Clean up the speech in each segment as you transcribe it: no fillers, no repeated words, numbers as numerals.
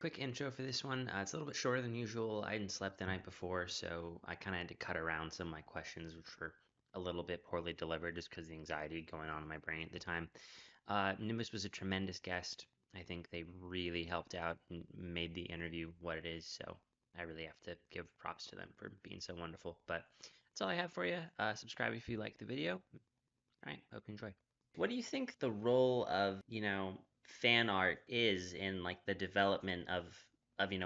Quick intro for this one. It's a little bit shorter than usual. I hadn't slept the night before, so I kind of had to cut around some of my questions, which were a little bit poorly delivered just because of the anxiety going on in my brain at the time. Nimbus was a tremendous guest. I think they really helped out and made the interview what it is, so I really have to give props to them for being so wonderful. But that's all I have for you. Subscribe if you like the video. All right, hope you enjoy. What do you think the role of, fan art is in like the development of,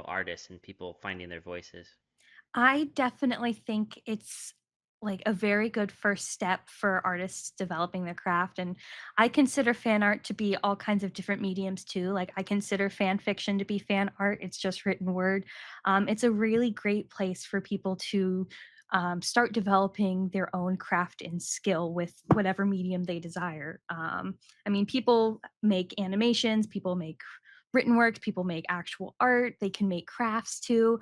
artists and people finding their voices? I definitely think it's like a very good first step for artists developing their craft. And I consider fan art to be all kinds of different mediums too. Like I consider fan fiction to be fan art. It's just written word. It's a really great place for people to start developing their own craft and skill with whatever medium they desire. I mean, people make animations, people make written works, people make actual art, they can make crafts too.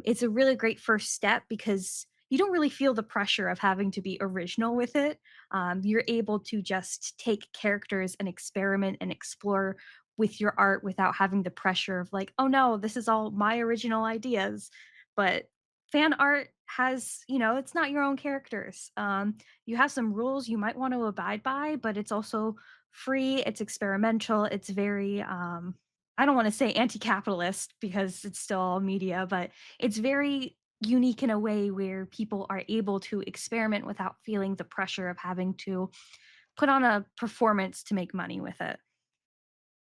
It's a really great first step because you don't really feel the pressure of having to be original with it. You're able to just take characters and experiment and explore with your art without having the pressure of like, oh no, this is all my original ideas. But fan art has, it's not your own characters. You have some rules you might want to abide by, but it's also free, it's experimental, it's very I don't want to say anti-capitalist because it's still all media, but it's very unique in a way where people are able to experiment without feeling the pressure of having to put on a performance to make money with it.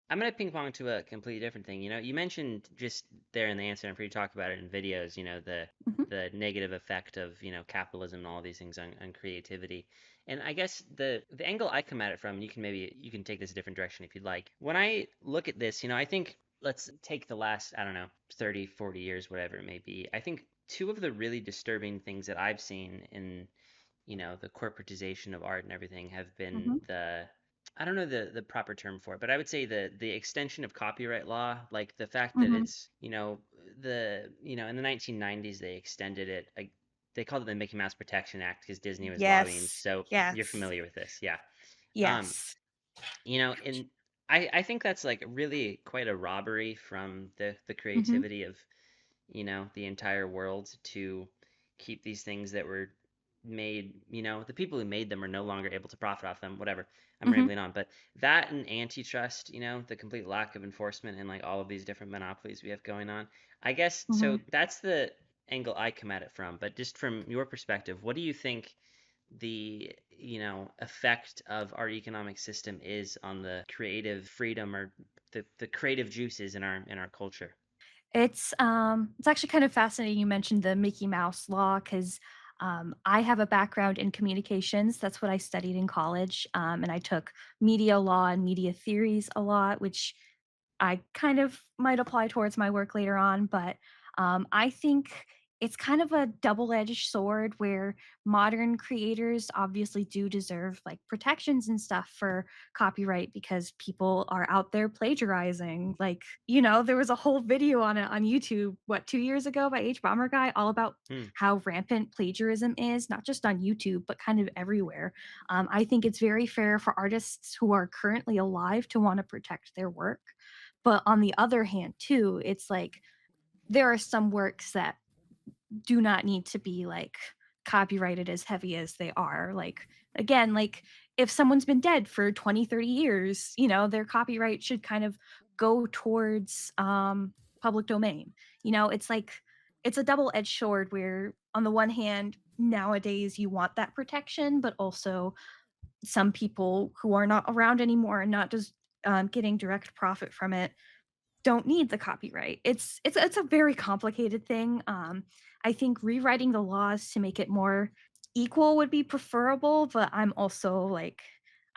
I'm gonna ping pong to a completely different thing. You mentioned just there in the answer, and for you to talk about it in videos, the Mhm, the negative effect of, capitalism and all these things on creativity. And I guess the angle I come at it from, you can take this a different direction if you'd like. When I look at this, I think let's take the last, I don't know, 30, 40 years, whatever it may be. I think two of the really disturbing things that I've seen in, the corporatization of art and everything have been mhm, I don't know the proper term for it, but I would say the extension of copyright law, like the fact that mhm. it's, in the 1990s they extended it. They called it the Mickey Mouse Protection Act because Disney was lobbying. Yes, So you're yes, familiar with this, yeah. Um, yes. and I think that's like really quite a robbery from the Mhm, creativity of, the entire world to keep these things that were made, the people who made them are no longer able to profit off them, whatever. I'm mhm, rambling on, but that and antitrust, the complete lack of enforcement and like all of these different monopolies we have going on. I guess so mhm. that's the angle I come at it from, but just from your perspective, what do you think the, effect of our economic system is on the creative freedom or the creative juices in our culture? It's actually kind of fascinating you mentioned the Mickey Mouse law 'cause, I have a background in communications, that's what I studied in college, and I took media law and media theories a lot, which I kind of might apply towards my work later on, but I think it's kind of a double-edged sword where modern creators obviously do deserve like protections and stuff for copyright because people are out there plagiarizing. Like, there was a whole video on it on YouTube, what, 2 years ago by H Bomber Guy, all about Hmm. how rampant plagiarism is, not just on YouTube, but kind of everywhere. I think it's very fair for artists who are currently alive to want to protect their work. But on the other hand, too, it's like there are some works that do not need to be like copyrighted as heavy as they are. Like, again, like if someone's been dead for 20, 30 years, their copyright should kind of go towards public domain. It's like it's a double-edged sword where on the one hand, nowadays you want that protection, but also some people who are not around anymore and not just getting direct profit from it don't need the copyright. It's a very complicated thing. I think rewriting the laws to make it more equal would be preferable, but I'm also like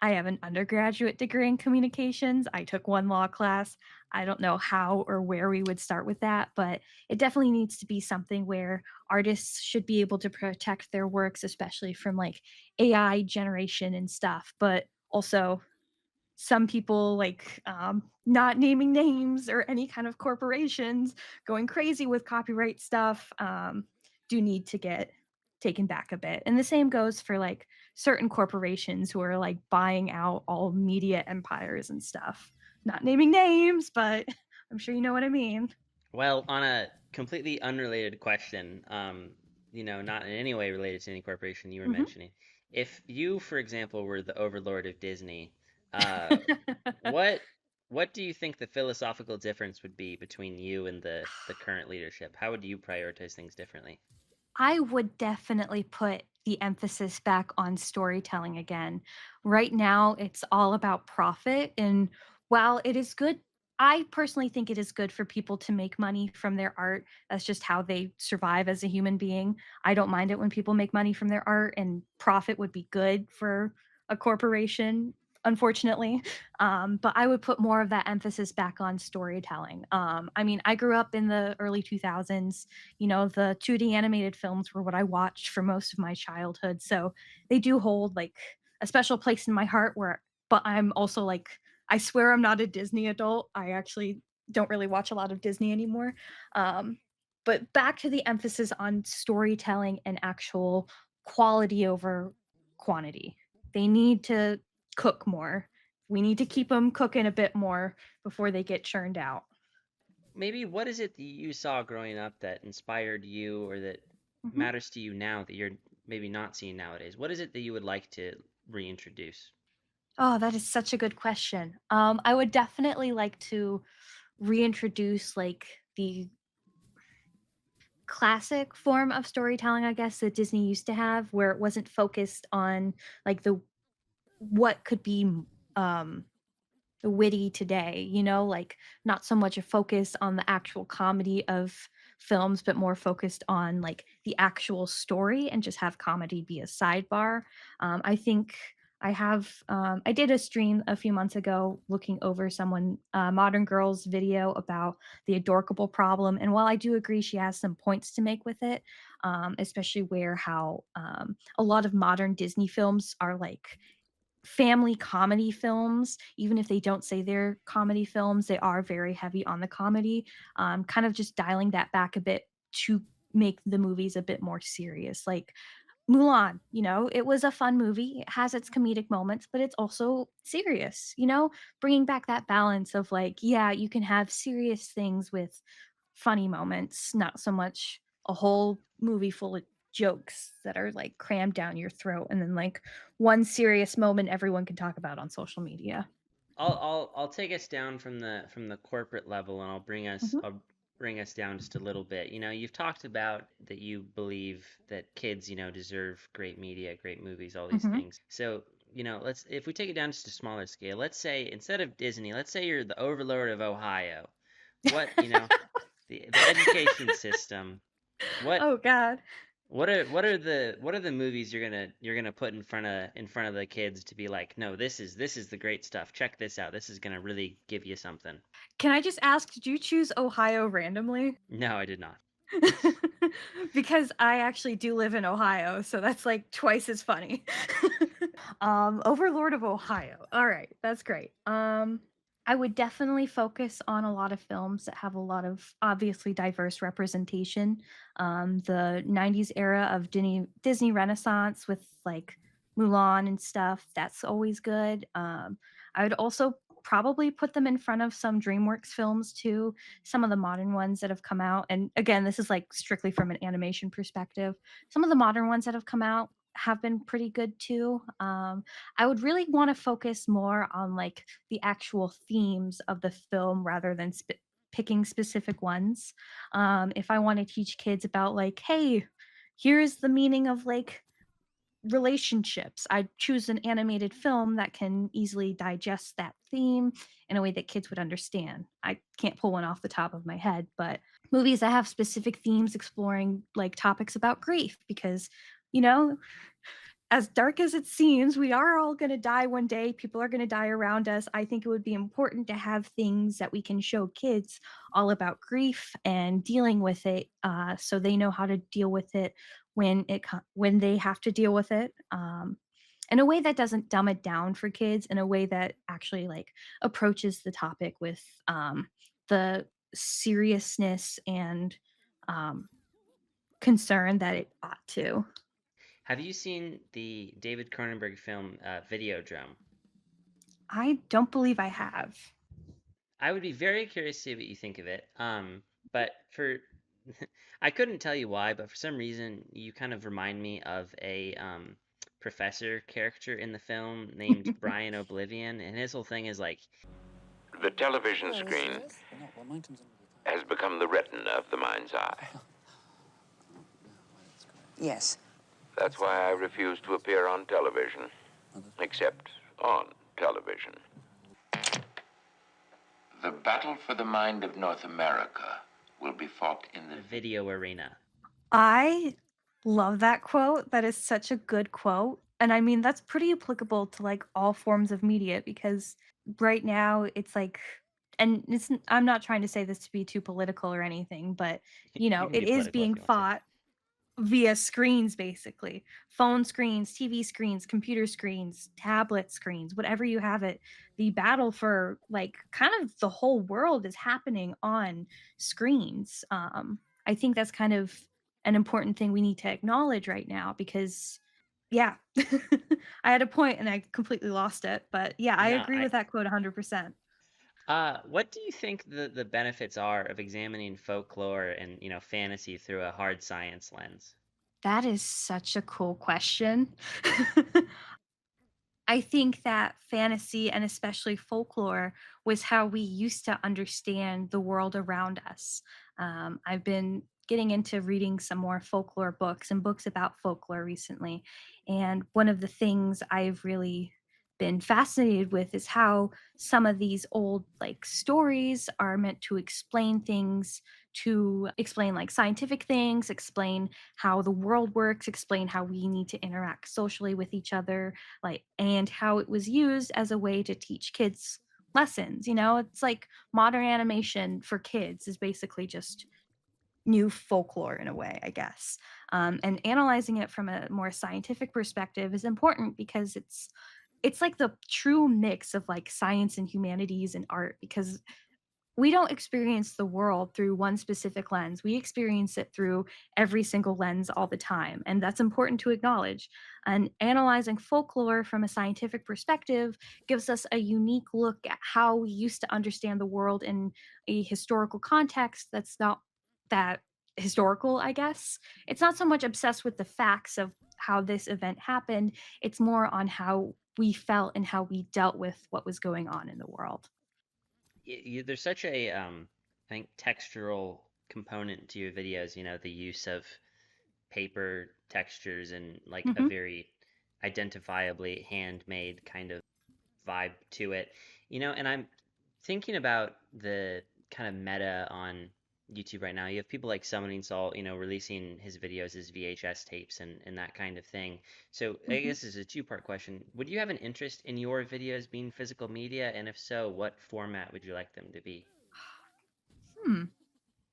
I have an undergraduate degree in communications. I took one law class. I don't know how or where we would start with that, but it definitely needs to be something where artists should be able to protect their works, especially from like AI generation and stuff, but also some people like not naming names or any kind of corporations going crazy with copyright stuff do need to get taken back a bit. And the same goes for like certain corporations who are like buying out all media empires and stuff. Not naming names, but I'm sure you know what I mean. Well, on a completely unrelated question, not in any way related to any corporation you were Mhm. mentioning, if you, for example, were the overlord of Disney, uh, what what do you think the philosophical difference would be between you and the current leadership? How would you prioritize things differently? I would definitely put the emphasis back on storytelling again. Right now, it's all about profit. And while it is good, I personally think it is good for people to make money from their art. That's just how they survive as a human being. I don't mind it when people make money from their art, and profit would be good for a corporation, unfortunately. But I would put more of that emphasis back on storytelling. I mean, I grew up in the early 2000s. The 2D animated films were what I watched for most of my childhood, so they do hold, like, a special place in my heart where but I'm also, like, I swear I'm not a Disney adult. I actually don't really watch a lot of Disney anymore. Um, but back to the emphasis on storytelling and actual quality over quantity. They need to cook more. We need to keep them cooking a bit more before they get churned out. Maybe what is it that you saw growing up that inspired you or that Mhm. matters to you now that you're maybe not seeing nowadays? What is it that you would like to reintroduce? Oh, that is such a good question. I would definitely like to reintroduce like the classic form of storytelling, I guess, that Disney used to have, where it wasn't focused on like the what could be um witty today, like not so much a focus on the actual comedy of films, but more focused on like the actual story and just have comedy be a sidebar. I think I did a stream a few months ago looking over someone, Modern Girl's video about the adorkable problem. And while I do agree she has some points to make with it, especially where how a lot of modern Disney films are like family comedy films, even if they don't say they're comedy films, they are very heavy on the comedy. Kind of just dialing that back a bit to make the movies a bit more serious. Like Mulan, it was a fun movie. It has its comedic moments, but it's also serious, bringing back that balance of like, yeah, you can have serious things with funny moments, not so much a whole movie full of jokes that are like crammed down your throat and then like one serious moment everyone can talk about on social media. I'll take us down from the corporate level and Mhm. I'll bring us down just a little bit. You know, you've talked about that you believe that kids, deserve great media, great movies, all these Mhm. things. So, let's if we take it down just a smaller scale, let's say instead of Disney, let's say you're the overlord of Ohio. The education system. What Oh god. what are the movies you're gonna put in front of the kids to be like, no, this is the great stuff. Check this out. This is gonna really give you something. Can I just ask, did you choose Ohio randomly? No, I did not. Because I actually do live in Ohio, so that's like twice as funny. Overlord of Ohio. All right, that's great. I would definitely focus on a lot of films that have a lot of obviously diverse representation. The 90s era of Disney Renaissance with like Mulan and stuff, that's always good. I would also probably put them in front of some DreamWorks films too, some of the modern ones that have come out. And again, this is like strictly from an animation perspective. Some of the modern ones that have come out have been pretty good too. I would really want to focus more on like the actual themes of the film rather than picking specific ones. If I want to teach kids about like, hey, here's the meaning of like relationships, I choose an animated film that can easily digest that theme in a way that kids would understand. I can't pull one off the top of my head, but movies that have specific themes exploring like topics about grief because you know as dark as it seems, we are all going to die one day. People are going to die around us. I think it would be important to have things that we can show kids all about grief and dealing with it, so they know how to deal with it when they have to deal with it. In a way that doesn't dumb it down for kids, in a way that actually like approaches the topic with the seriousness and um, concern that it ought to. Have you seen the David Cronenberg film Videodrome? I don't believe I have. I would be very curious to see what you think of it. But for I couldn't tell you why, but for some reason you kind of remind me of a professor character in the film named Brian Oblivion, and his whole thing is like The television screen has become the retina of the mind's eye. Yes. That's why I refuse to appear on television, except on television. The battle for the mind of North America will be fought in the the video arena. I love that quote. That is such a good quote. And I mean, that's pretty applicable to like all forms of media because right now it's like, and I'm not trying to say this to be too political or anything, but You can it be is political if being you want to. fought via screens, basically phone screens, TV screens, computer screens, tablet screens, whatever you have it. The battle for like kind of the whole world is happening on screens. I think that's kind of an important thing we need to acknowledge right now because yeah. I had a point and I completely lost it, but yeah, I No, agree I with that quote 100%. what do you think the benefits are of examining folklore and, fantasy through a hard science lens? That is such a cool question. I think that fantasy and especially folklore was how we used to understand the world around us. I've been getting into reading some more folklore books and books about folklore recently. And one of the things I've really been fascinated with is how some of these old like stories are meant to explain things, to explain like scientific things, explain how the world works, explain how we need to interact socially with each other, like, and how it was used as a way to teach kids lessons. It's like modern animation for kids is basically just new folklore in a way, I guess. And analyzing it from a more scientific perspective is important because it's like the true mix of like science and humanities and art because we don't experience the world through one specific lens. We experience it through every single lens all the time. And that's important to acknowledge. And analyzing folklore from a scientific perspective gives us a unique look at how we used to understand the world in a historical context that's not that historical, I guess. It's not so much obsessed with the facts of how this event happened, it's more on how we felt and how we dealt with what was going on in the world. There's such a I think textural component to your videos, the use of paper textures and like a Mhm. very identifiably handmade kind of vibe to it. And I'm thinking about the kind of meta on YouTube right now. You have people like Summoning Salt, releasing his videos as VHS tapes and that kind of thing. So I Mhm. guess this is a two-part question. Would you have an interest in your videos being physical media? And if so, what format would you like them to be? Hmm.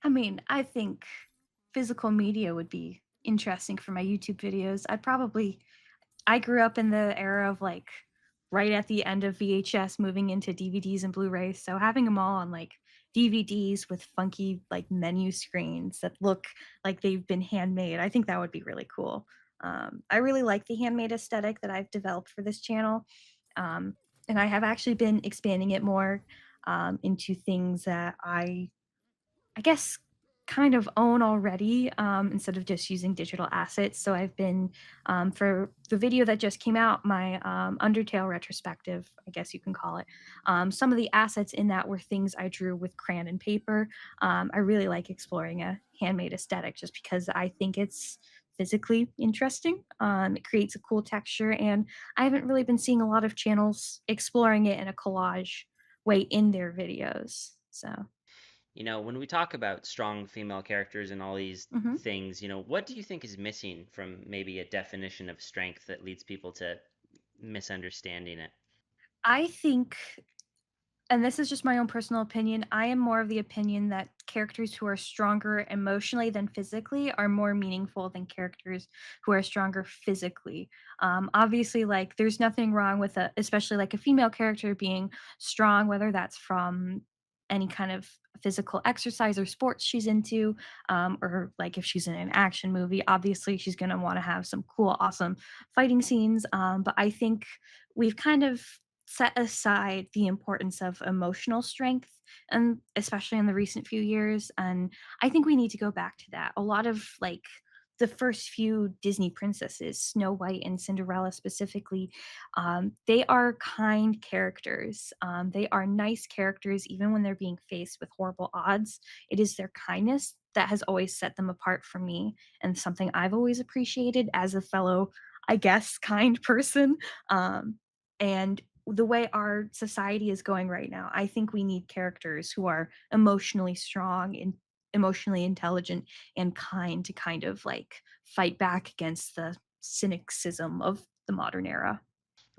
I mean, I think physical media would be interesting for my YouTube videos. I grew up in the era of like right at the end of VHS moving into DVDs and Blu-rays. So having them all on like DVDs with funky like menu screens that look like they've been handmade, I think that would be really cool. I really like the handmade aesthetic that I've developed for this channel. Um, and I have actually been expanding it more into things that I guess, kind of own already instead of just using digital assets. So I've been, for the video that just came out, my Undertale retrospective, I guess you can call it. Some of the assets in that were things I drew with crayon and paper. I really like exploring a handmade aesthetic just because I think it's physically interesting. It creates a cool texture, and I haven't really been seeing a lot of channels exploring it in a collage way in their videos. So. When we talk about strong female characters and all these Mhm. things, what do you think is missing from maybe a definition of strength that leads people to misunderstanding it? I think, and this is just my own personal opinion, I am more of the opinion that characters who are stronger emotionally than physically are more meaningful than characters who are stronger physically. Obviously, like, there's nothing wrong with especially like a female character being strong, whether that's from any kind of physical exercise or sports she's into, or like if she's in an action movie, obviously she's going to want to have some cool, awesome fighting scenes. But I think we've kind of set aside the importance of emotional strength and especially in the recent few years. And I think we need to go back to that. A lot of like the first few Disney princesses, Snow White and Cinderella specifically, they are kind characters. They are nice characters, even when they're being faced with horrible odds. It is their kindness that has always set them apart from me, and something I've always appreciated as a fellow, I guess, kind person. And the way our society is going right now, I think we need characters who are emotionally strong and emotionally intelligent and kind to kind of like fight back against the cynicism of the modern era.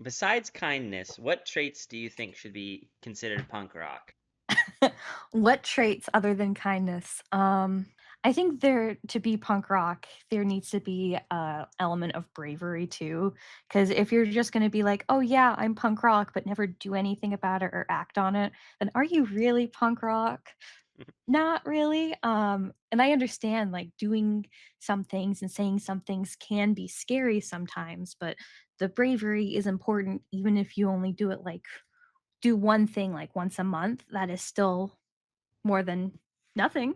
Besides kindness, what traits do you think should be considered punk rock? What traits other than kindness? I think there to be punk rock, there needs to be a element of bravery too. Because if you're just going to be like, "Oh yeah, I'm punk rock," but never do anything about it or act on it, then are you really punk rock? Not really. And I understand like doing some things and saying some things can be scary sometimes, but the bravery is important even if you only do it like do one thing like once a month. That is still more than nothing.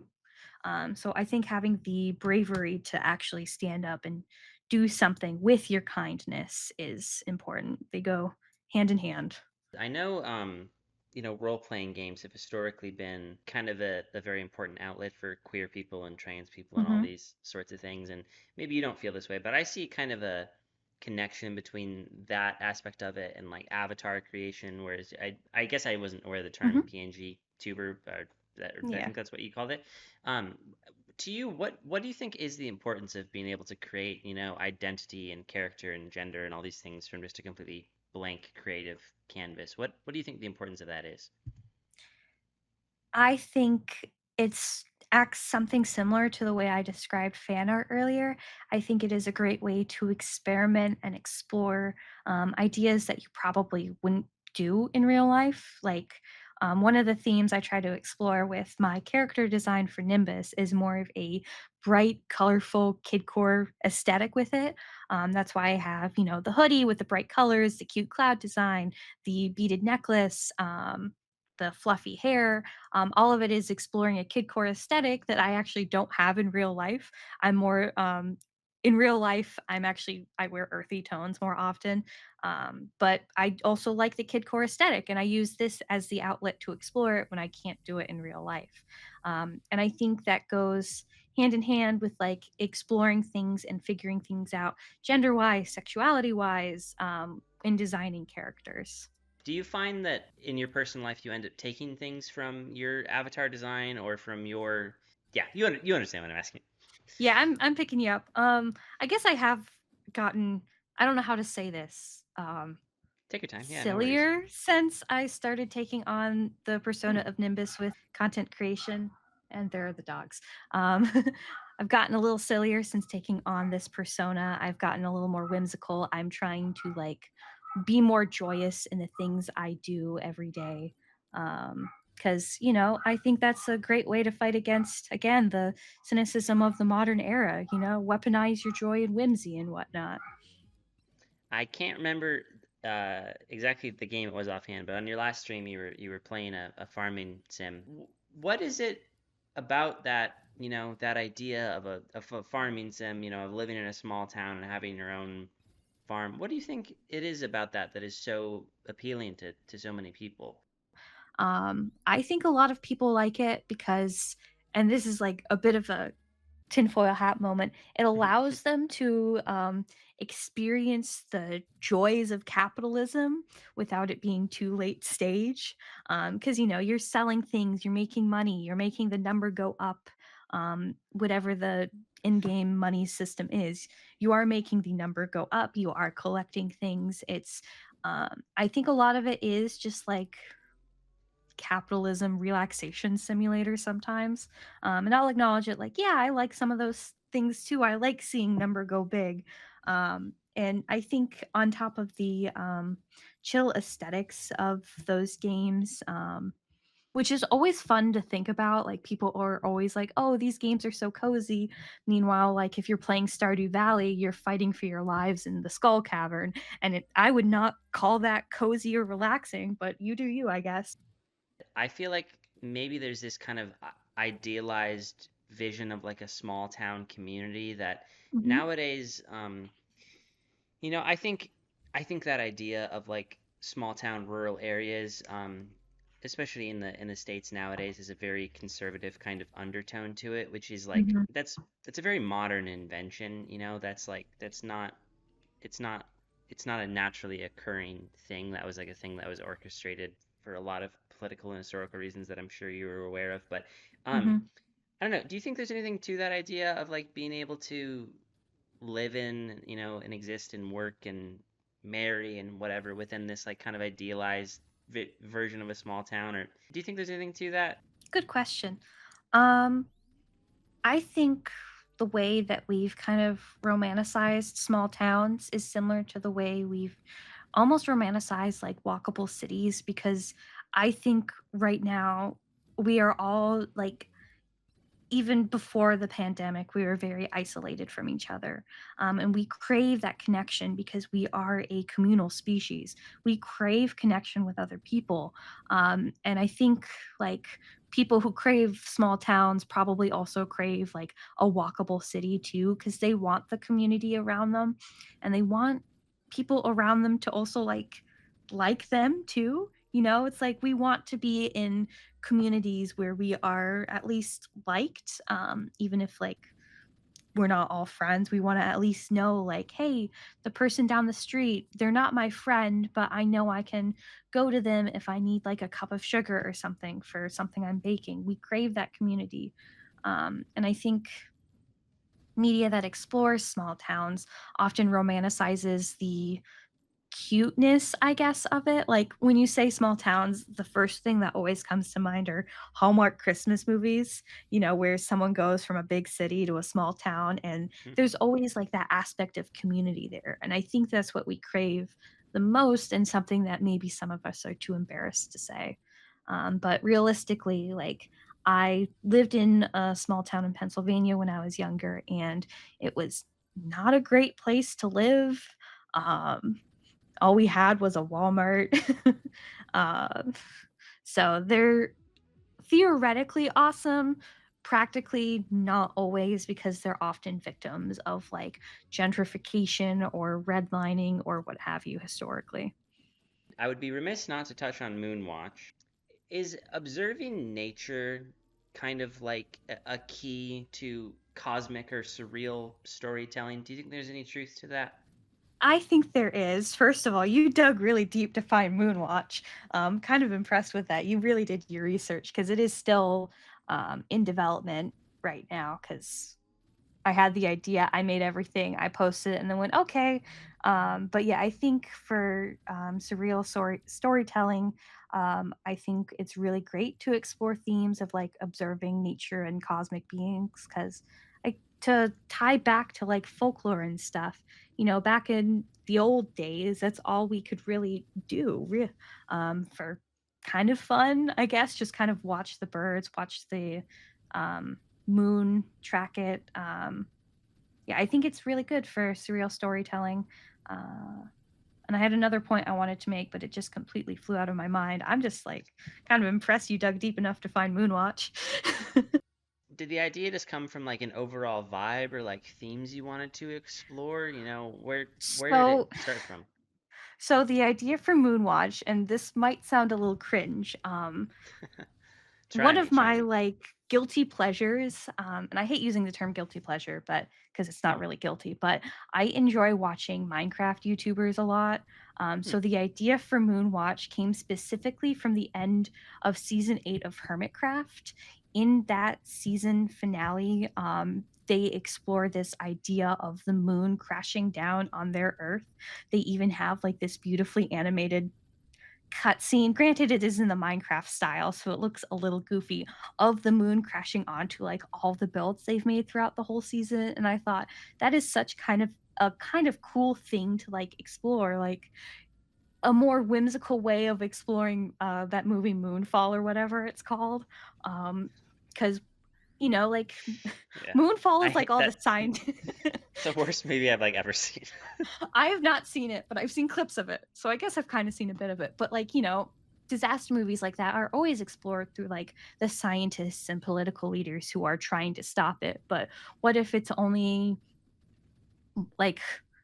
So I think having the bravery to actually stand up and do something with your kindness is important. They go hand in hand. I know, role-playing games have historically been kind of a very important outlet for queer people and trans people and all Hmm. these sorts of things. And maybe you don't feel this way, but I see kind of a connection between that aspect of it and like avatar creation. Whereas I guess I wasn't aware of the term Hmm. pngtuber, or I Yeah. think that's what you called it. Um, to you, what do you think is the importance of being able to create, identity and character and gender and all these things from just a completely blank creative canvas? What do you think the importance of that is? I think it's acts something similar to the way I described fan art earlier. I think it is a great way to experiment and explore ideas that you probably wouldn't do in real life. Like one of the themes I try to explore with my character design for Nimbus is more of a bright, colorful kidcore aesthetic with it. That's why I have, the hoodie with the bright colors, the cute cloud design, the beaded necklace, the fluffy hair. All of it is exploring a kidcore aesthetic that I actually don't have in real life. I'm more in real life. I wear earthy tones more often, but I also like the kidcore aesthetic, and I use this as the outlet to explore it when I can't do it in real life. And I think that goes hand in hand with like exploring things and figuring things out gender wise, sexuality wise, in designing characters. Do you find that in your personal life you end up taking things from your avatar design or from your, yeah, you understand what I'm asking. Yeah, I'm picking you up. I guess I have gotten, I don't know how to say this, Take your time. Yeah, no worries. sillier since I started taking on the Hmm. persona of Nimbus with content creation, and there are the dogs. I've gotten a little sillier since taking on this persona. I've gotten a little more whimsical. I'm trying to like be more joyous in the things I do every day. Because, I think that's a great way to fight against, again, the cynicism of the modern era, weaponize your joy and whimsy and whatnot. I can't remember exactly the game it was offhand, but on your last stream you were playing a farming sim. What is it about that idea of a farming sim, of living in a small town and having your own farm? What do you think it is about that is so appealing to so many people? I think a lot of people like it because, and this is like a bit of a tinfoil hat moment, it allows them to experience the joys of capitalism without it being too late stage. Because, you're selling things, you're making money, you're making the number go up, whatever the in game money system is, you are making the number go up, you are collecting things. I think a lot of it is just like capitalism relaxation simulator sometimes. And I'll acknowledge it like, yeah, I like some of those things too. I like seeing number go big. And I think on top of the chill aesthetics of those games, which is always fun to think about. Like people are always like, "Oh, these games are so cozy." Meanwhile, like if you're playing Stardew Valley, you're fighting for your lives in the Skull Cavern, and I would not call that cozy or relaxing, but you do you, I guess. I feel like maybe there's this kind of idealized vision of like a small town community that Hmm. nowadays, I think that idea of like small town rural areas, especially in the States nowadays, is a very conservative kind of undertone to it, which is like Hmm. that's a very modern invention, that's like it's not it's not a naturally occurring thing. That was like a thing that was orchestrated for a lot of political and historical reasons that I'm sure you were aware of. But um, Hmm. I don't know. Do you think there's anything to that idea of like being able to live in, and exist and work and marry and whatever within this like kind of idealized version of a small town? Or do you think there's anything to that? Good question. Um, I think the way that we've kind of romanticized small towns is similar to the way we've almost romanticized like walkable cities, because I think right now we are all like, even before the pandemic, we were very isolated from each other. And we crave that connection because we are a communal species. We crave connection with other people. And I think like people who crave small towns probably also crave like a walkable city too, because they want the community around them and they want people around them to also like them too. It's like we want to be in communities where we are at least liked, even if like we're not all friends. We want to at least know like, hey, the person down the street, they're not my friend, but I know I can go to them if I need like a cup of sugar or something for something I'm baking. We crave that community. And I think media that explores small towns often romanticizes the cuteness, I guess, of it. Like when you say small towns, the first thing that always comes to mind are Hallmark Christmas movies, where someone goes from a big city to a small town, and there's always like that aspect of community there. And I think that's what we crave the most, and something that maybe some of us are too embarrassed to say. But realistically, like, I lived in a small town in Pennsylvania when I was younger, and it was not a great place to live. Um, all we had was a Walmart. uh, so they're theoretically awesome, practically not always, because they're often victims of like gentrification or redlining or what have you historically. I would be remiss not to touch on Moonwatch. Is observing nature kind of like a key to cosmic or surreal storytelling? Do you think there's any truth to that? I think there is. First of all, you dug really deep to find Moonwatch. Kind of impressed with that. You really did your research because it is still in development right now. Because I had the idea, I made everything, I posted it, and then went, okay. But yeah, I think for surreal storytelling, I think it's really great to explore themes of like observing nature and cosmic beings, because like to tie back to like folklore and stuff, back in the old days, that's all we could really do for kind of fun, I guess, just kind of watch the birds, watch the um, moon, track it. Yeah, I think it's really good for surreal storytelling. Uh, and I had another point I wanted to make, but it just completely flew out of my mind. I'm just like kind of impressed you dug deep enough to find Moonwatch. Did the idea just come from like an overall vibe or like themes you wanted to explore? Where did it so start from? so the idea for Moonwatch, and this might sound a little cringe, Try one me, of try my me. like guilty pleasures, and I hate using the term guilty pleasure, but because it's not Oh, really guilty, but I enjoy watching Minecraft YouTubers a lot. hmm. So the idea for Moonwatch came specifically from the end of season 8 of Hermitcraft. In that season finale, they explore this idea of the moon crashing down on their Earth. They even have like this beautifully animated cutscene. Granted, it is in the Minecraft style, so it looks a little goofy, of the moon crashing onto like all the builds they've made throughout the whole season. And I thought that is such kind of cool thing to like explore, like a more whimsical way of exploring that movie Moonfall or whatever it's called. Because like Yeah. Moonfall I is like hate all the that. sign. It's the worst movie I've like ever seen. I have not seen it, but I've seen clips of it. So I guess I've kind of seen a bit of it. But like, disaster movies like that are always explored through like the scientists and political leaders who are trying to stop it. But what if it's only like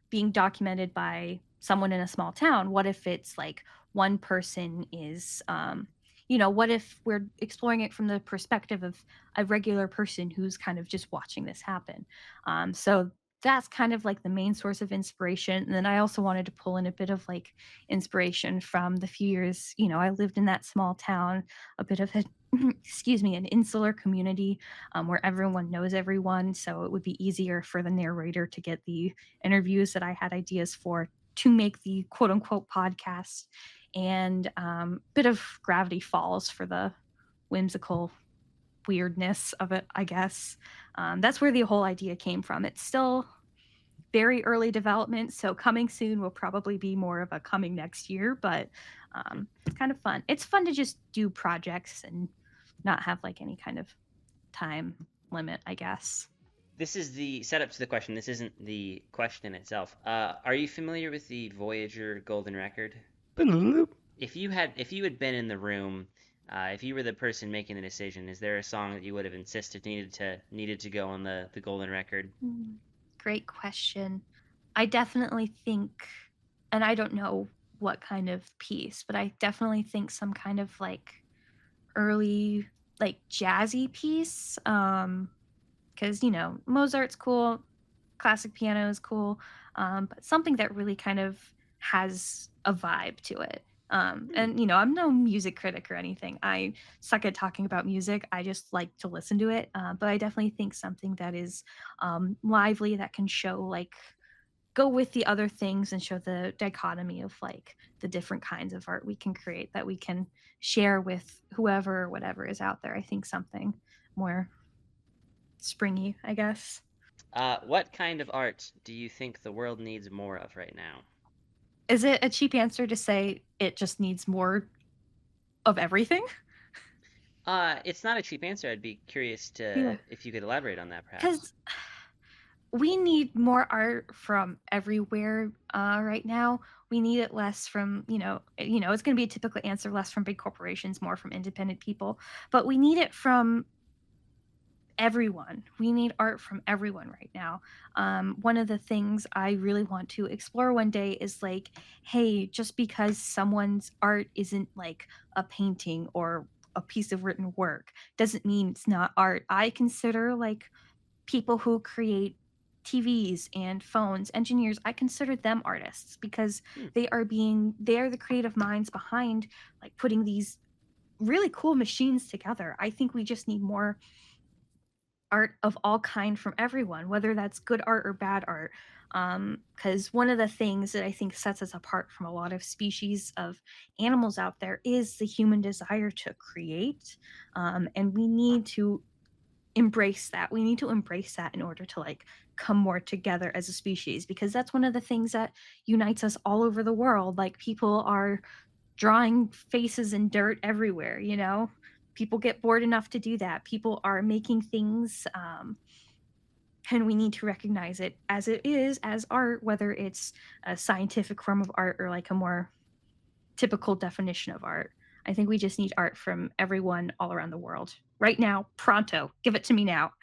being documented by someone in a small town? What if it's like one person is what if we're exploring it from the perspective of a regular person who's kind of just watching this happen? So that's kind of like the main source of inspiration. And then I also wanted to pull in a bit of like inspiration from the few years, I lived in that small town, a bit of a excuse me, an insular community where everyone knows everyone. So it would be easier for the narrator to get the interviews that I had ideas for to make the quote unquote podcast, and bit of Gravity Falls for the whimsical weirdness of it, I guess. That's where the whole idea came from. It's still very early development, so coming soon will probably be more of a coming next year, but it's kind of fun. It's fun to just do projects and not have like any kind of time limit, I guess. This is the setup to the question. This isn't the question itself. Are you familiar with the Voyager Golden Record? If you had been in the room, if you were the person making the decision, is there a song that you would have insisted needed to go on the Golden Record? Great question. I definitely think, and I don't know what kind of piece, but I definitely think some kind of like early like jazzy piece. Because Mozart's cool, classic piano is cool, but something that really kind of has a vibe to it. And I'm no music critic or anything. I suck at talking about music. I just like to listen to it. But I definitely think something that is lively, that can show like go with the other things and show the dichotomy of like the different kinds of art we can create that we can share with whoever or whatever is out there. I think something more springy, I guess. What kind of art do you think the world needs more of right now? Is it a cheap answer to say it just needs more of everything? It's not a cheap answer. I'd be curious Yeah. if you could elaborate on that, perhaps. Because we need more art from everywhere right now. We need it less from, it's going to be a typical answer, less from big corporations, more from independent people. But we need it from everyone. We need art from everyone right now. One of the things I really want to explore one day is like, hey, just because someone's art isn't like a painting or a piece of written work doesn't mean it's not art. I consider like people who create TVs and phones, engineers, I consider them artists because Hmm. they are the creative minds behind like putting these really cool machines together. I think we just need more art of all kind from everyone, whether that's good art or bad art. Because one of the things that I think sets us apart from a lot of species of animals out there is the human desire to create. And we need to embrace that. We need to embrace that in order to like come more together as a species, because that's one of the things that unites us all over the world. Like people are drawing faces in dirt everywhere, people get bored enough to do that. People are making things, and we need to recognize it as it is, as art, whether it's a scientific form of art or like a more typical definition of art. I think we just need art from everyone all around the world right now. Pronto, give it to me now.